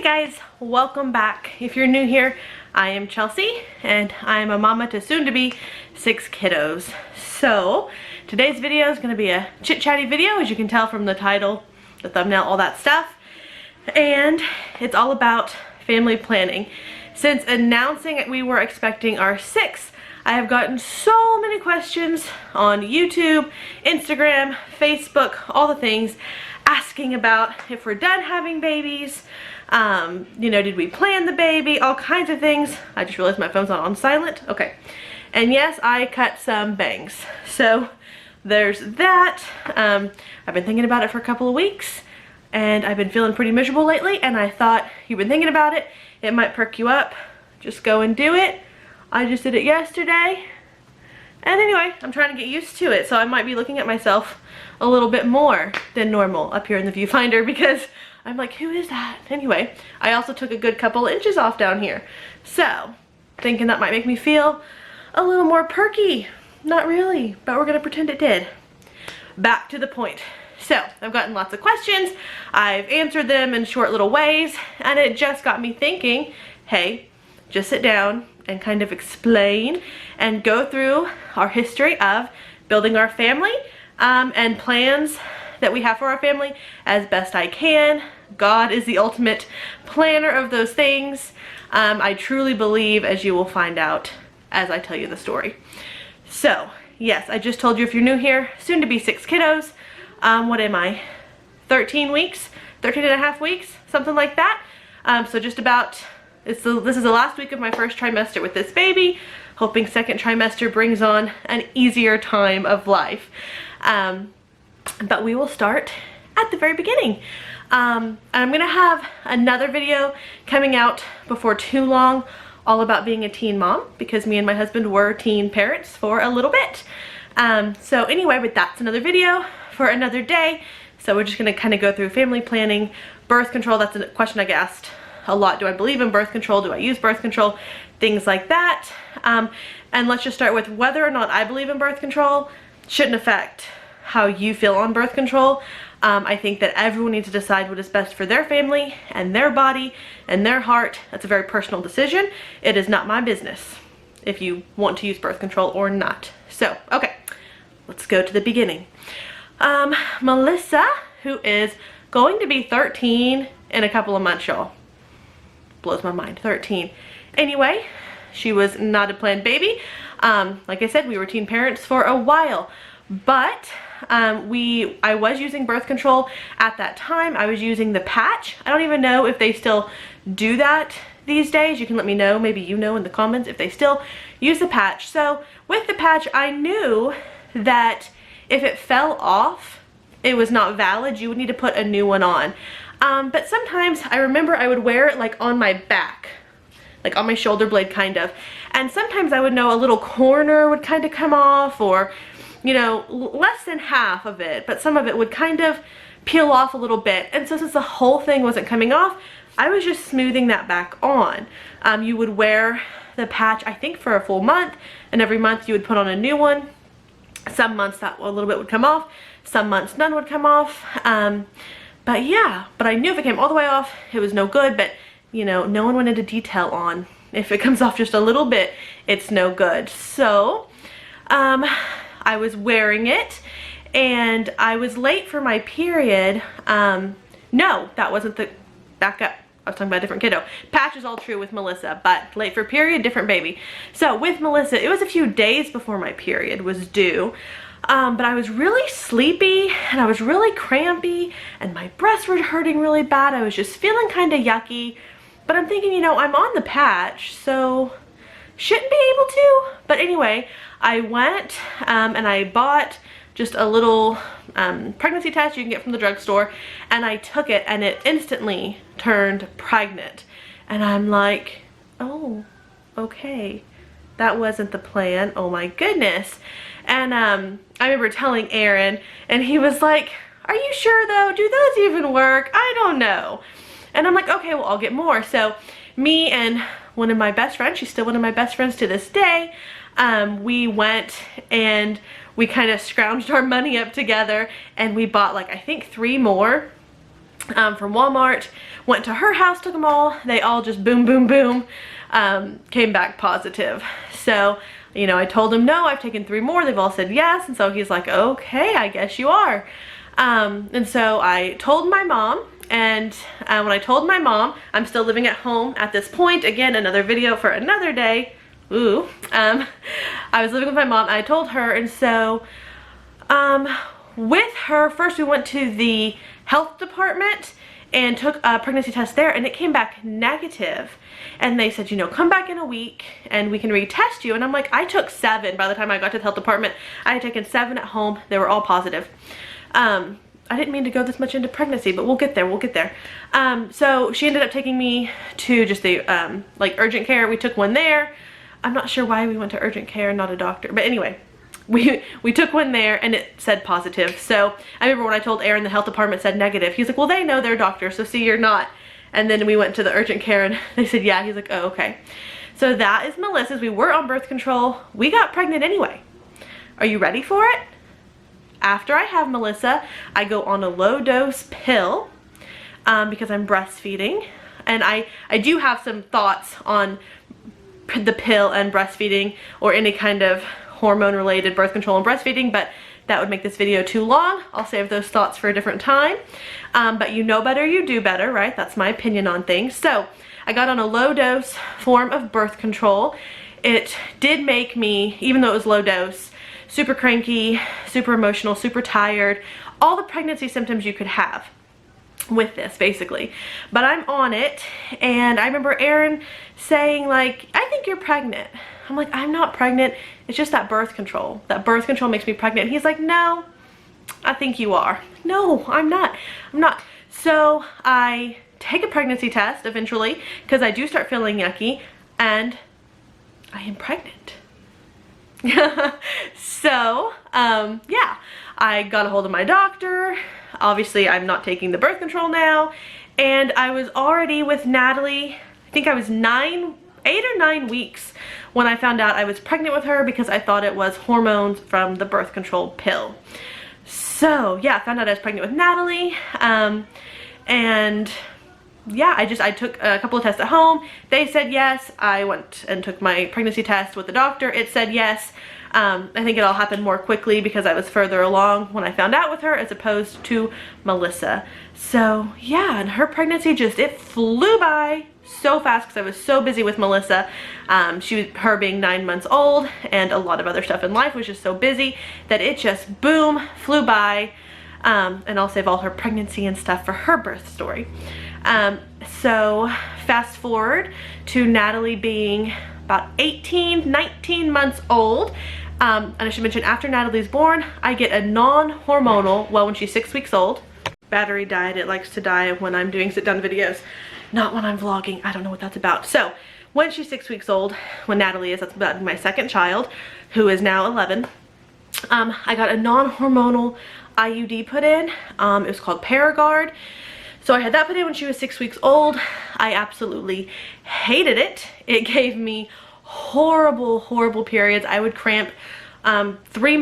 Hey guys, welcome back. If you're new here, I am Chelsea and I'm a mama to soon to be 6 kiddos. So today's video is going to be a chit-chatty video, as you can tell from the title, the thumbnail, all that stuff. And it's all about family planning. Since announcing we were expecting our 6th, I have gotten so many questions on YouTube, Instagram, Facebook, all the things, asking about if we're done having babies, you know, did we plan the baby, all kinds of things. I just realized my phone's not on silent. Okay. And yes, I cut some bangs. So there's that. I've been thinking about it for a couple of weeks and I've been feeling pretty miserable lately, and I thought, you've been thinking about it, it might perk you up. Just go and do it. I just did it yesterday. And anyway, I'm trying to get used to it, so I might be looking at myself a little bit more than normal up here in the viewfinder, because I'm like, who is that? Anyway, I also took a good couple inches off down here. So, thinking that might make me feel a little more perky. Not really, but we're gonna pretend it did. Back to the point. So, I've gotten lots of questions, I've answered them in short little ways, and it just got me thinking, hey, just sit down and kind of explain and go through our history of building our family and plans that we have for our family as best I can. God is the ultimate planner of those things. I truly believe, as you will find out as I tell you the story. So, yes, I just told you, if you're new here, soon to be 6 kiddos. What am I? 13 weeks? 13 and a half weeks? Something like that. So just about, this is the last week of my first trimester with this baby. Hoping second trimester brings on an easier time of life. But we will start at the very beginning. And I'm gonna have another video coming out before too long all about being a teen mom, because me and my husband were teen parents for a little bit. So anyway, but that's another video for another day. So we're just gonna kind of go through family planning, birth control. That's a question I get asked a lot. Do I believe in birth control? Do I use birth control? Things like that. And let's just start with whether or not I believe in birth control shouldn't affect how you feel on birth control. I think that everyone needs to decide what is best for their family and their body and their heart. That's a very personal decision. It is not my business if you want to use birth control or not. So, okay, let's go to the beginning. Melissa, who is going to be 13 in a couple of months, y'all. Blows my mind, 13. Anyway, she was not a planned baby. Like I said, we were teen parents for a while, but I was using birth control at that time. I was using the patch. I don't even know if they still do that these days. You can let me know, maybe you know in the comments, if they still use the patch. So with the patch, I knew that if it fell off, it was not valid. You would need to put a new one on. But sometimes I remember I would wear it like on my back, like on my shoulder blade kind of. And sometimes I would know a little corner would kind of come off, or, you know, less than half of it, but some of it would kind of peel off a little bit. And so since the whole thing wasn't coming off, I was just smoothing that back on. You would wear the patch, I think, for a full month, and every month you would put on a new one. Some months that a little bit would come off, some months none would come off. But yeah, but I knew if it came all the way off, it was no good. But, you know, no one went into detail on if it comes off just a little bit, it's no good. So, I was wearing it and I was late for my period. No, that wasn't the, back up. I was talking about a different kiddo. Patch is all true with Melissa, but late for period, different baby. So with Melissa, it was a few days before my period was due. But I was really sleepy and I was really crampy and my breasts were hurting really bad. I was just feeling kind of yucky, but I'm thinking, you know, I'm on the patch, so shouldn't be able to. But anyway, I went and I bought just a little pregnancy test you can get from the drugstore, and I took it and it instantly turned pregnant. And I'm like, oh, okay, that wasn't the plan. Oh my goodness. And I remember telling Aaron, and he was like, are you sure though? Do those even work? I don't know. And I'm like, okay, well, I'll get more. So me and one of my best friends, she's still one of my best friends to this day, we went and we kind of scrounged our money up together and we bought, like, I think 3 more from Walmart, went to her house, took them all. They all just boom, boom, boom, came back positive. So, you know, I told him, no, I've taken 3 more. They've all said yes. And so he's like, okay, I guess you are. And so I told my mom, and when I told my mom, I'm still living at home at this point. Again, another video for another day. Ooh. I was living with my mom. I told her, and so with her, first we went to the health department and took a pregnancy test there, and it came back negative. And they said, you know, come back in a week and we can retest you. And I'm like, I took 7 by the time I got to the health department. I had taken 7 at home. They were all positive. I didn't mean to go this much into pregnancy, but we'll get there, we'll get there. So she ended up taking me to just the like urgent care. We took one there. I'm not sure why we went to urgent care, not a doctor, but anyway, we took one there and it said positive. So I remember when I told Aaron the health department said negative, he's like, well, they know they're doctors, so see, you're not. And then we went to the urgent care and they said, yeah. He's like, oh, okay. So that is Melissa's. We were on birth control. We got pregnant anyway. Are you ready for it? After I have Melissa, I go on a low dose pill because I'm breastfeeding. And I do have some thoughts on the pill and breastfeeding, or any kind of hormone related birth control and breastfeeding, but that would make this video too long. I'll save those thoughts for a different time. But you know better, you do better, right? That's my opinion on things. So I got on a low dose form of birth control. It did make me, even though it was low dose, super cranky, super emotional, super tired, all the pregnancy symptoms you could have with this, basically. But I'm on it, and I remember Aaron saying, like, I think you're pregnant. I'm like, I'm not pregnant. It's just that birth control. That birth control makes me pregnant. And he's like, no, I think you are. No, I'm not. I'm not. So I take a pregnancy test eventually, because I do start feeling yucky, and I am pregnant. So, yeah, I got a hold of my doctor. Obviously, I'm not taking the birth control now, and I was already with Natalee. I think I was 8 or 9 weeks when I found out I was pregnant with her, because I thought it was hormones from the birth control pill. So, yeah, I found out I was pregnant with Natalee, and yeah, I took a couple of tests at home. They said yes. I went and took my pregnancy test with the doctor. It said yes. I think it all happened more quickly because I was further along when I found out with her, as opposed to Melissa. So yeah, and her pregnancy it flew by so fast because I was so busy with Melissa. Her being 9 months old and a lot of other stuff in life was just so busy that it just boom, flew by. And I'll save all her pregnancy and stuff for her birth story. So fast forward to Natalee being about 19 months old. And I should mention, after Natalee's born, I get a non-hormonal, well, when she's 6 weeks old. Battery died. It likes to die when I'm doing sit-down videos, not when I'm vlogging. I don't know what that's about. So when she's 6 weeks old, when Natalee is, that's about my second child, who is now 11, I got a non-hormonal IUD put in. It was called Paragard. So I had that put in when she was 6 weeks old. I absolutely hated it. It gave me horrible periods. I would cramp 3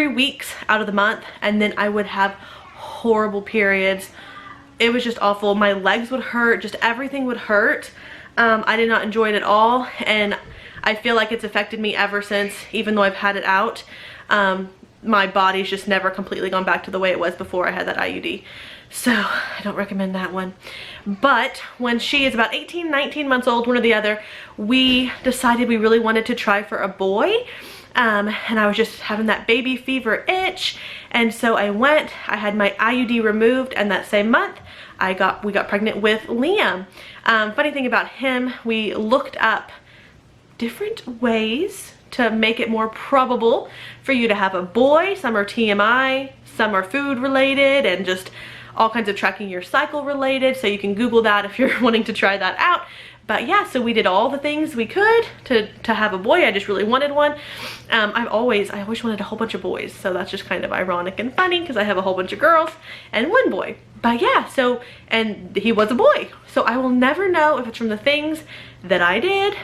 weeks out of the month, and then I would have horrible periods. It was just awful. My legs would hurt, just everything would hurt. I did not enjoy it at all, and I feel like it's affected me ever since, even though I've had it out. My body's just never completely gone back to the way it was before I had that IUD. So I don't recommend that one. But when she is about 19 months old, one or the other, we decided we really wanted to try for a boy. And I was just having that baby fever itch. And so I went, I had my IUD removed, and that same month we got pregnant with Liam. Funny thing about him, we looked up different ways to make it more probable for you to have a boy. Some are TMI, some are food related, and just all kinds of tracking your cycle related. So you can Google that if you're wanting to try that out. But yeah, so we did all the things we could to have a boy. I just really wanted one. I always wanted a whole bunch of boys. So that's just kind of ironic and funny because I have a whole bunch of girls and one boy. But yeah, so, and he was a boy. So I will never know if it's from the things that I did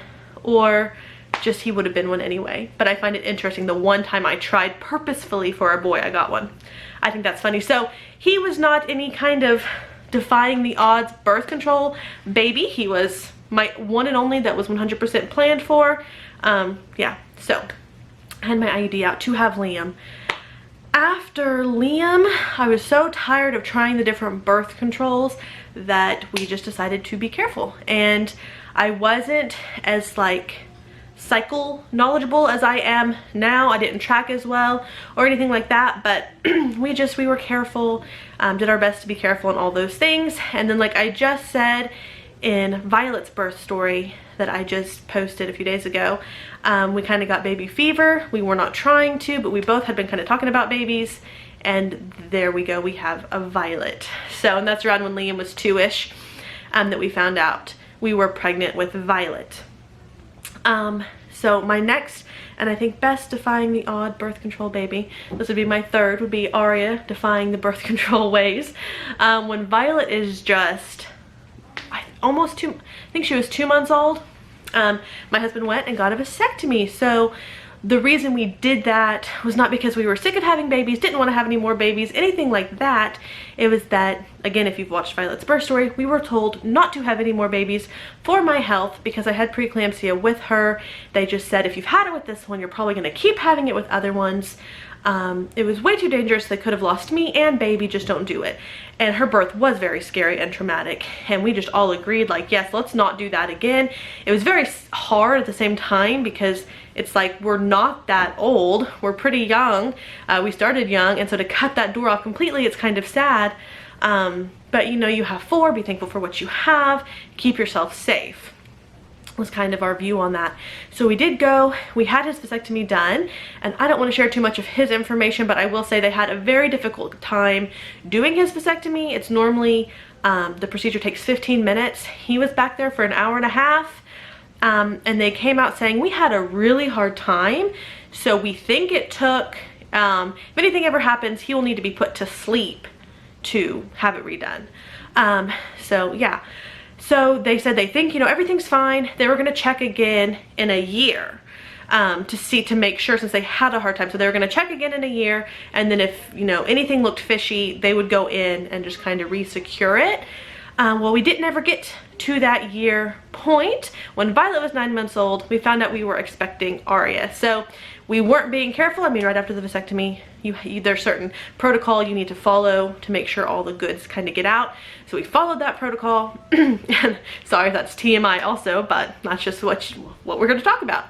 or just he would have been one anyway. But I find it interesting, the one time I tried purposefully for a boy, I got one. I think that's funny. So he was not any kind of defying the odds birth control baby. He was my one and only that was 100% planned for. Yeah, so I had my IUD out to have Liam. After Liam, I was so tired of trying the different birth controls that we just decided to be careful. And I wasn't as like cycle knowledgeable as I am now. I didn't track as well or anything like that, but we were careful, did our best to be careful in all those things. And then, like I just said in Violet's birth story that I just posted a few days ago, we kind of got baby fever. We were not trying to, but we both had been kind of talking about babies, and there we go, we have a Violet. So, and that's around when Liam was 2-ish, that we found out we were pregnant with Violet. So my next, and I think best defying the odd birth control baby, this would be my third, would be Aria, defying the birth control ways. When Violet is just I think she was 2 months old, my husband went and got a vasectomy. So the reason we did that was not because we were sick of having babies, didn't want to have any more babies, anything like that. It was that, again, if you've watched Violet's birth story, we were told not to have any more babies for my health because I had preeclampsia with her. They just said, if you've had it with this one, you're probably going to keep having it with other ones. It was way too dangerous. They could have lost me and baby. Just don't do it. And her birth was very scary and traumatic, and we just all agreed, like, yes, let's not do that again. It was very hard at the same time because it's like we're not that old, we're pretty young, we started young, and so to cut that door off completely, it's kind of sad. But you know, you have 4, be thankful for what you have, keep yourself safe, was kind of our view on that. So we did go, we had his vasectomy done, and I don't want to share too much of his information, but I will say they had a very difficult time doing his vasectomy. It's normally, the procedure takes 15 minutes. He was back there for an hour and a half, and they came out saying we had a really hard time. So we think it took, if anything ever happens, he will need to be put to sleep to have it redone. So yeah. So they said they think, you know, everything's fine. They were going to check again in a year to make sure, since they had a hard time. So they were going to check again in a year, and then if, you know, anything looked fishy, they would go in and just kind of re-secure it. Well, we didn't ever get to that year point. When Violet was 9 months old, we found out we were expecting Aria. So we weren't being careful. I mean, right after the vasectomy, there's certain protocol you need to follow to make sure all the goods kind of get out. So we followed that protocol. And sorry, that's TMI also, but that's just what we're going to talk about.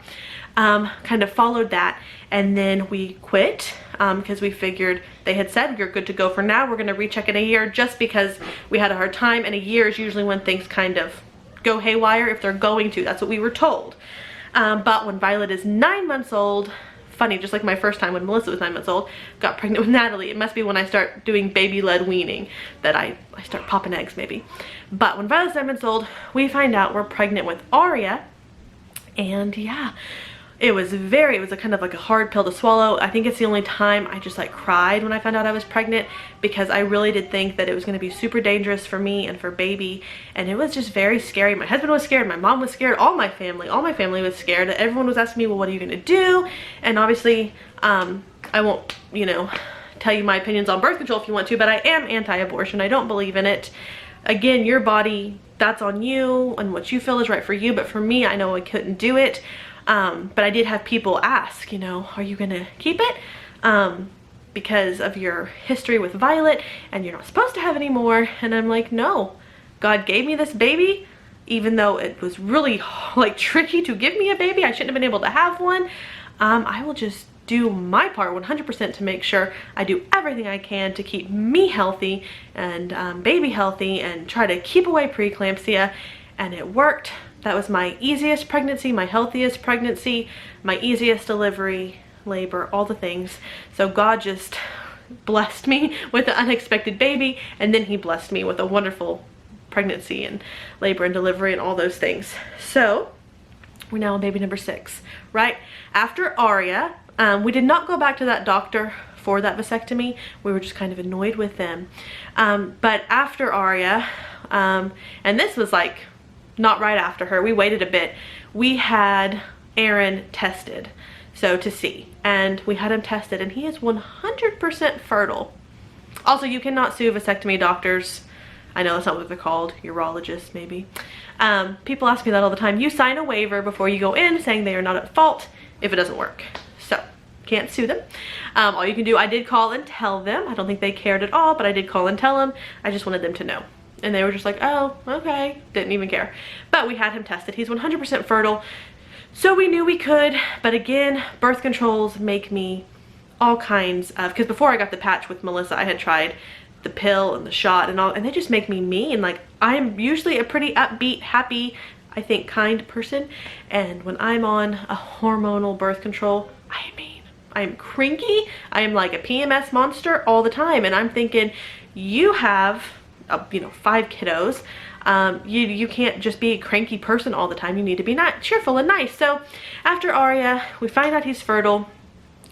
Kind of followed that, and then we quit because we figured they had said you're good to go for now. We're going to recheck in a year, just because we had a hard time, and a year is usually when things kind of go haywire, if they're going to. That's what we were told. But when Violet is 9 months old, funny, just like my first time when Melissa was 9 months old, got pregnant with Natalee. It must be when I start doing baby-led weaning that I start popping eggs, maybe. But when Violet's 9 months old, we find out we're pregnant with Aria, and yeah, it was a kind of like a hard pill to swallow. I think it's the only time I just like cried when I found out I was pregnant, because I really did think that it was going to be super dangerous for me and for baby, and it was just very scary. My husband was scared, my mom was scared, all my family was scared. Everyone was asking me, well, what are you going to do? And obviously, I won't, you know, tell you my opinions on birth control if you want to, but I am anti-abortion. I don't believe in it. Again, your body, that's on you and what you feel is right for you, but for me, I know I couldn't do it. But I did have people ask, you know, are you gonna keep it? Because of your history with Violet, and you're not supposed to have any more. And I'm like, no, God gave me this baby, even though it was really like tricky to give me a baby. I shouldn't have been able to have one. I will just do my part 100% to make sure I do everything I can to keep me healthy and baby healthy, and try to keep away preeclampsia. And it worked. That was my easiest pregnancy, my healthiest pregnancy, my easiest delivery, labor, all the things. So God just blessed me with an unexpected baby, and then he blessed me with a wonderful pregnancy and labor and delivery and all those things. So we're now on baby number 6, right? After Aria, we did not go back to that doctor for that vasectomy. We were just kind of annoyed with them. But after Aria, and this was like not right after her, we waited a bit, we had Aaron tested, so to see, and we had him tested, and he is 100% fertile. Also, you cannot sue vasectomy doctors. I know that's not what they're called, urologists maybe. People ask me that all the time. You sign a waiver before you go in saying they are not at fault if it doesn't work. So, can't sue them. All you can do, I did call and tell them. I don't think they cared at all, but I did call and tell them. I just wanted them to know. And they were just like, oh, okay. Didn't even care. But we had him tested. He's 100% fertile. So we knew we could. But again, birth controls make me all kinds of, because before I got the patch with Melissa, I had tried the pill and the shot and all, and they just make me mean. Like, I'm usually a pretty upbeat, happy, I think kind person. And when I'm on a hormonal birth control, I am mean. I am cranky. I am like a PMS monster all the time. And I'm thinking, you have, you know, 5 kiddos. You can't just be a cranky person all the time. You need to be cheerful and nice. So after Aria, we find out he's fertile.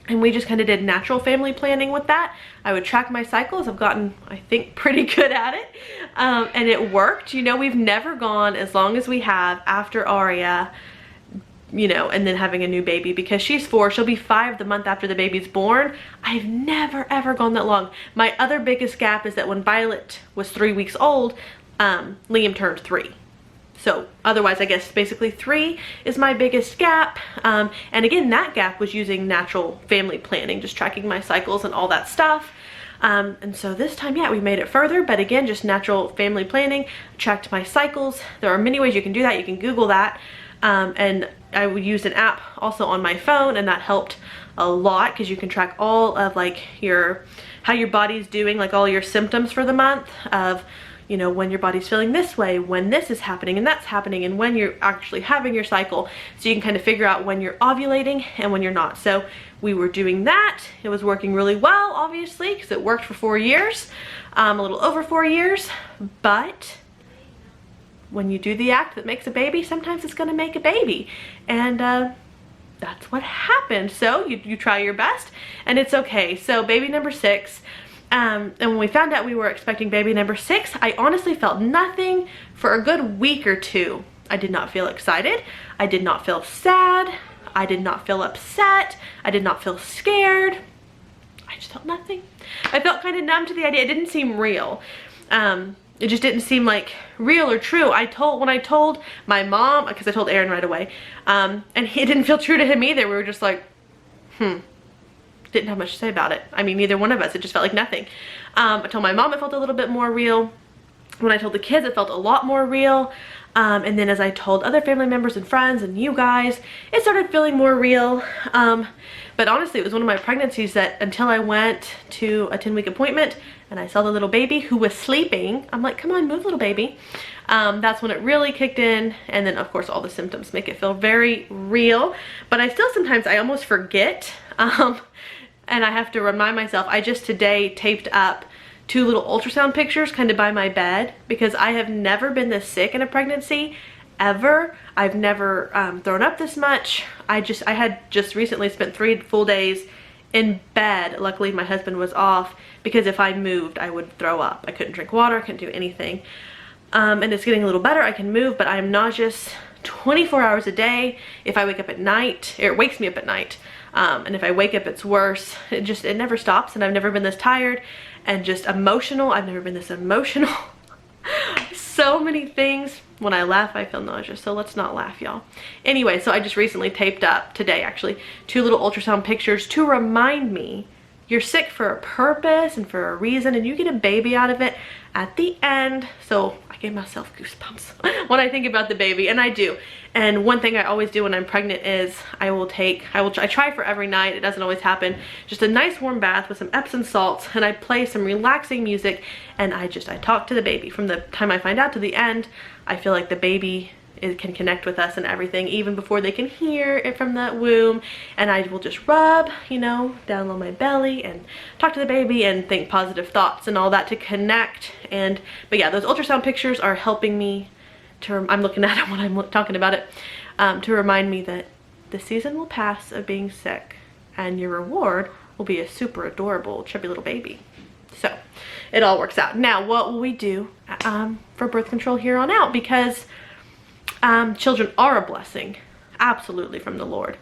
And we just kind of did natural family planning with that. I would track my cycles. I've gotten, I think, pretty good at it. And it worked. You know, we've never gone as long as we have after Aria, you know, and then having a new baby, because she's 4. She'll be 5 the month after the baby's born. I've never, ever gone that long. My other biggest gap is that when Violet was 3 weeks old, Liam turned 3. So otherwise, I guess basically 3 is my biggest gap. And again, that gap was using natural family planning, just tracking my cycles and all that stuff. And so this time, yeah, we made it further, but again, just natural family planning, tracked my cycles. There are many ways you can do that. You can Google that. And I would use an app also on my phone, and that helped a lot because you can track all of like how your body's doing, like all your symptoms for the month of, you know, when your body's feeling this way, when this is happening and that's happening, and when you're actually having your cycle. So you can kind of figure out when you're ovulating and when you're not. So we were doing that. It was working really well, obviously, because it worked for 4 years, a little over 4 years. But when you do the act that makes a baby, sometimes it's going to make a baby. And that's what happened. So you try your best and it's okay. So baby number 6. And when we found out we were expecting baby number 6, I honestly felt nothing for a good week or 2. I did not feel excited. I did not feel sad. I did not feel upset. I did not feel scared. I just felt nothing. I felt kind of numb to the idea. It didn't seem real. It just didn't seem like real or true. When I told my mom, because I told Aaron right away, and it didn't feel true to him either. We were just like, didn't have much to say about it. I mean, neither one of us. It just felt like nothing. I told my mom it felt a little bit more real. When I told the kids, it felt a lot more real. And then as I told other family members and friends and you guys, it started feeling more real. But honestly, it was one of my pregnancies that until I went to a 10-week appointment and I saw the little baby who was sleeping, I'm like, come on, move, little baby. That's when it really kicked in. And then of course all the symptoms make it feel very real. But I still sometimes, I almost forget. And I have to remind myself, I just today taped up 2 little ultrasound pictures kind of by my bed, because I have never been this sick in a pregnancy, ever. I've never thrown up this much. I had just recently spent 3 full days in bed. Luckily my husband was off, because if I moved I would throw up. I couldn't drink water, I couldn't do anything. And it's getting a little better. I can move, but I'm nauseous 24 hours a day. If I wake up at night, it wakes me up at night. And if I wake up, it's worse. It never stops, and I've never been this tired and just emotional. I've never been this emotional. So many things. When I laugh, I feel nauseous, so let's not laugh, y'all. Anyway, so I just recently taped up, today actually, 2 little ultrasound pictures to remind me you're sick for a purpose and for a reason, and you get a baby out of it at the end. So I gave myself goosebumps when I think about the baby, and I do. And one thing I always do when I'm pregnant is I try for every night, it doesn't always happen, just a nice warm bath with some Epsom salts, and I play some relaxing music, and I talk to the baby. From the time I find out to the end, I feel like the baby can connect with us and everything, even before they can hear it from the womb. And I will just rub, you know, down on my belly and talk to the baby and think positive thoughts and all that to connect. But yeah, those ultrasound pictures are helping me to, I'm looking at it when I'm talking about it, to remind me that the season will pass of being sick and your reward will be a super adorable chubby little baby. So it all works out. Now, what will we do for birth control here on out? Because children are a blessing, absolutely, from the Lord,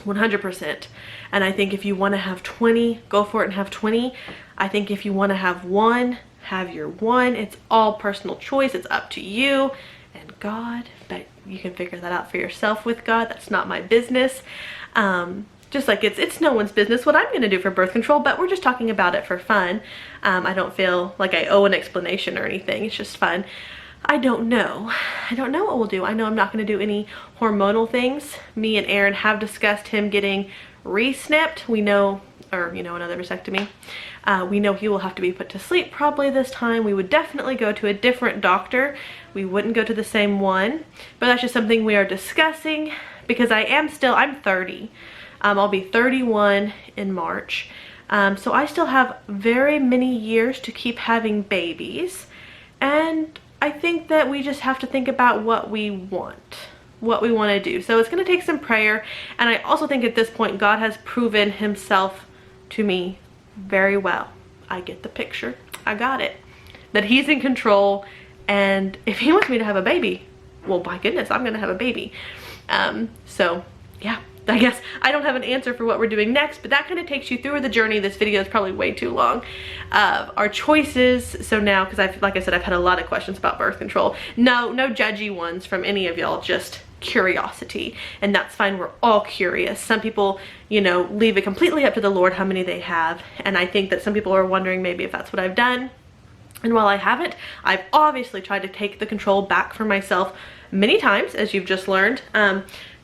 100%. And I think if you want to have 20, go for it and have 20. I think if you want to have 1, have your one. It's all personal choice. It's up to you and God, but you can figure that out for yourself with God. That's not my business. Just like it's no one's business what I'm going to do for birth control, but we're just talking about it for fun. I don't feel like I owe an explanation or anything. It's just fun. I don't know what we'll do. I know I'm not going to do any hormonal things. Me and Aaron have discussed him getting re-snipped. We know, or another vasectomy. We know he will have to be put to sleep probably this time. We would definitely go to a different doctor. We wouldn't go to the same one, but that's just something we are discussing because I'm 30. I'll be 31 in March. So I still have very many years to keep having babies. And I think that we just have to think about what we want to do. So it's going to take some prayer. And I also think at this point, God has proven himself to me very well. I get the picture. I got it. That he's in control. And if he wants me to have a baby, well, my goodness, I'm going to have a baby. So yeah. I guess I don't have an answer for what we're doing next, but that kind of takes you through the journey. This video is probably way too long of our choices. So now, because like I said, I've had a lot of questions about birth control. No judgy ones from any of y'all, just curiosity. And that's fine. We're all curious. Some people, leave it completely up to the Lord how many they have. And I think that some people are wondering maybe if that's what I've done. And while I haven't, I've obviously tried to take the control back for myself many times, as you've just learned.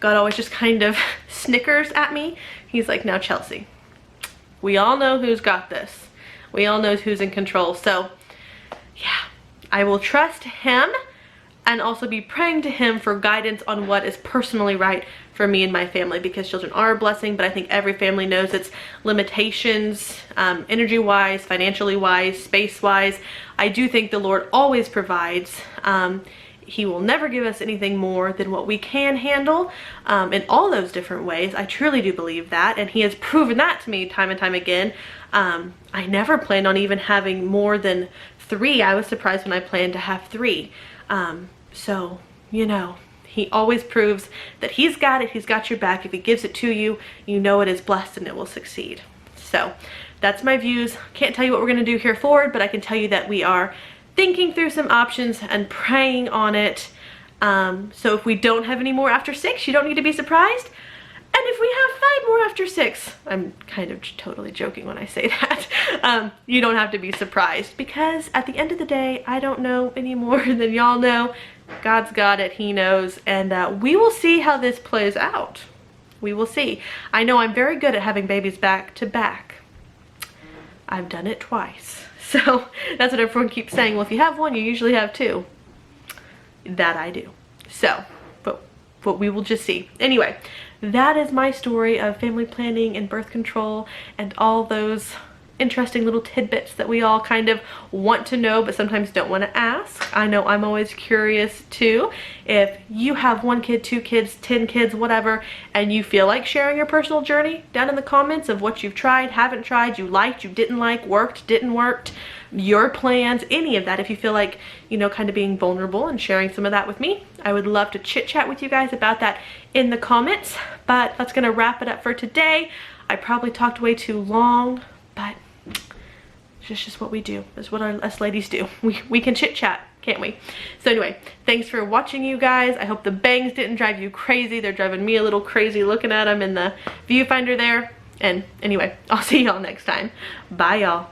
God always just kind of snickers at me. He's like, now Chelsea, we all know who's got this. We all know who's in control. So yeah, I will trust him and also be praying to him for guidance on what is personally right for me and my family, because children are a blessing, but I think every family knows its limitations, energy-wise, financially-wise, space-wise. I do think the Lord always provides. He will never give us anything more than what we can handle in all those different ways. I truly do believe that, and he has proven that to me time and time again. I never planned on even having more than 3. I was surprised when I planned to have 3. So, he always proves that he's got it. He's got your back. If he gives it to you, you know it is blessed and it will succeed. So that's my views. Can't tell you what we're going to do here forward, but I can tell you that we are thinking through some options and praying on it. So if we don't have any more after 6, you don't need to be surprised. And if we have 5 more after 6, I'm kind of totally joking when I say that, you don't have to be surprised, because at the end of the day, I don't know any more than y'all know. God's got it. He knows. And we will see how this plays out. We will see. I know I'm very good at having babies back to back. I've done it twice. So that's what everyone keeps saying. Well, if you have 1, you usually have 2. That I do. So, but we will just see. Anyway, that is my story of family planning and birth control and all those interesting little tidbits that we all kind of want to know but sometimes don't want to ask. I know I'm always curious too. If you have 1 kid, 2 kids, 10 kids, whatever, and you feel like sharing your personal journey down in the comments of what you've tried, haven't tried, you liked, you didn't like, worked, didn't work, your plans, any of that, if you feel like, kind of being vulnerable and sharing some of that with me, I would love to chit chat with you guys about that in the comments. But that's gonna wrap it up for today. I probably talked way too long, but it's just what we do. It's what us ladies do. We can chit chat, can't we? So anyway, thanks for watching, you guys. I hope the bangs didn't drive you crazy. They're driving me a little crazy looking at them in the viewfinder there. And anyway, I'll see y'all next time. Bye, y'all.